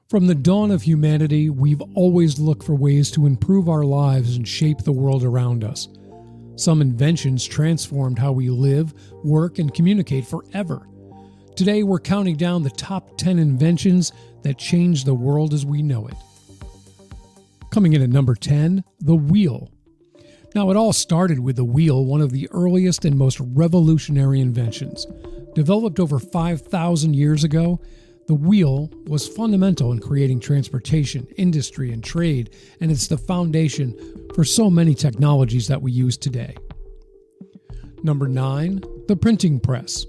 From the dawn of humanity, we've always looked for ways to improve our lives and shape the world around us. Some inventions transformed how we live, work, and communicate forever. Today, we're counting down the top 10 inventions that changed the world as we know it. Coming in at number 10, the wheel. Now, it all started with the wheel, one of the earliest and most revolutionary inventions. Developed over 5,000 years ago, the wheel was fundamental in creating transportation, industry, and trade, and it's the foundation for so many technologies that we use today. Number 9, the printing press.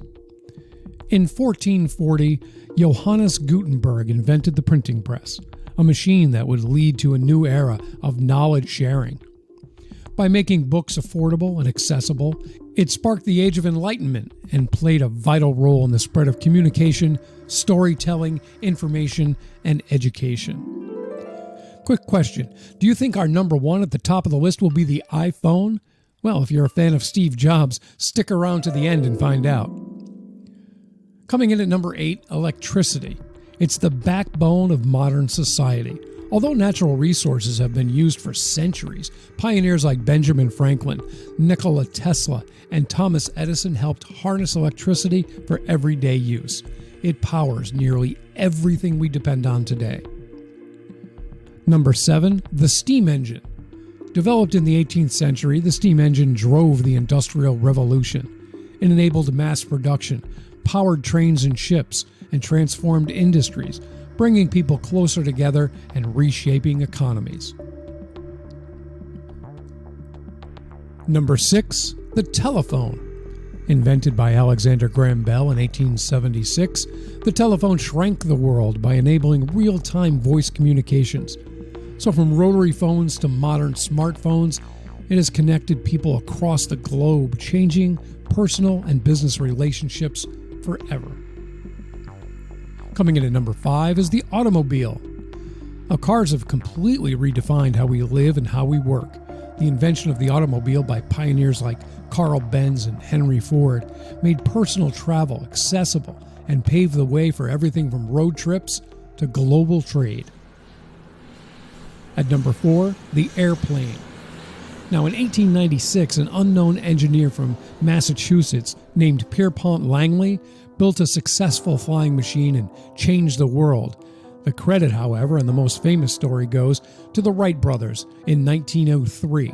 In 1440, Johannes Gutenberg invented the printing press, a machine that would lead to a new era of knowledge sharing. By making books affordable and accessible, it sparked the Age of Enlightenment and played a vital role in the spread of communication, storytelling, information, and education. Quick question, do you think our number 1 at the top of the list will be the iPhone? Well, if you're a fan of Steve Jobs, stick around to the end and find out. Coming in at number 8, electricity. It's the backbone of modern society. Although natural resources have been used for centuries, pioneers like Benjamin Franklin, Nikola Tesla, and Thomas Edison helped harness electricity for everyday use. It powers nearly everything we depend on today. Number 7, the steam engine. Developed in the 18th century, the steam engine drove the Industrial Revolution. It enabled mass production, powered trains and ships, and transformed industries, bringing people closer together and reshaping economies. Number 6, the telephone. Invented by Alexander Graham Bell in 1876, the telephone shrank the world by enabling real-time voice communications. So from rotary phones to modern smartphones, it has connected people across the globe, changing personal and business relationships forever. Coming in at number 5 is the automobile. Now, cars have completely redefined how we live and how we work. The invention of the automobile by pioneers like Carl Benz and Henry Ford made personal travel accessible and paved the way for everything from road trips to global trade. At number 4, the airplane. Now, in 1896, an unknown engineer from Massachusetts named Pierpont Langley built a successful flying machine and changed the world. The credit, however, and the most famous story goes to the Wright brothers in 1903.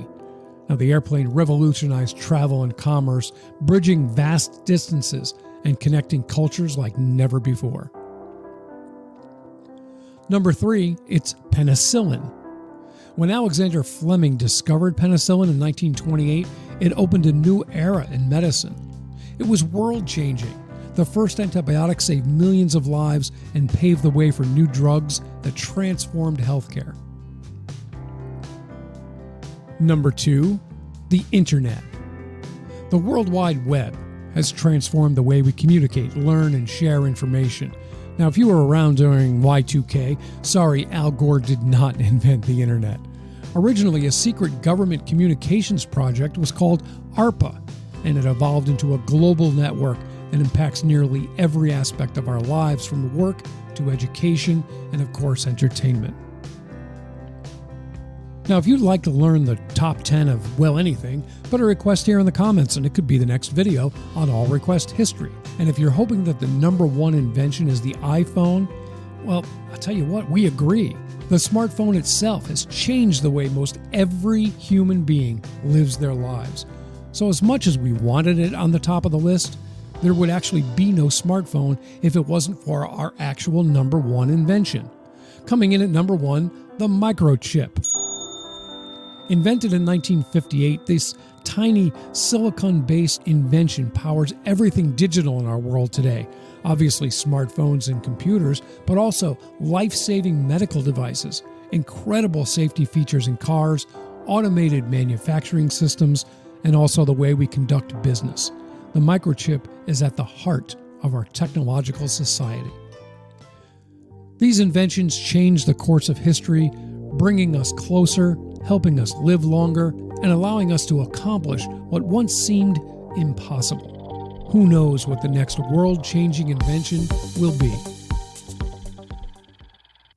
Now, the airplane revolutionized travel and commerce, bridging vast distances and connecting cultures like never before. Number 3, it's penicillin. When Alexander Fleming discovered penicillin in 1928, it opened a new era in medicine. It was world-changing. The first antibiotic saved millions of lives and paved the way for new drugs that transformed healthcare. Number 2, the Internet. The World Wide Web has transformed the way we communicate, learn, and share information. Now, if you were around during Y2K, sorry, Al Gore did not invent the Internet. Originally, a secret government communications project was called ARPA, and it evolved into a global network that impacts nearly every aspect of our lives, from work to education and, of course, entertainment. Now, if you'd like to learn the top 10 of, well, anything, put a request here in the comments and it could be the next video on All Request History. And if you're hoping that the number 1 invention is the iPhone, well, I'll tell you what, we agree. The smartphone itself has changed the way most every human being lives their lives. So as much as we wanted it on the top of the list, there would actually be no smartphone if it wasn't for our actual number 1 invention. Coming in at number 1, the microchip. Invented in 1958, this tiny silicon-based invention powers everything digital in our world today. Obviously smartphones and computers, but also life-saving medical devices, incredible safety features in cars, automated manufacturing systems, and also the way we conduct business. The microchip is at the heart of our technological society. These inventions changed the course of history, bringing us closer, helping us live longer, and allowing us to accomplish what once seemed impossible. Who knows what the next world-changing invention will be?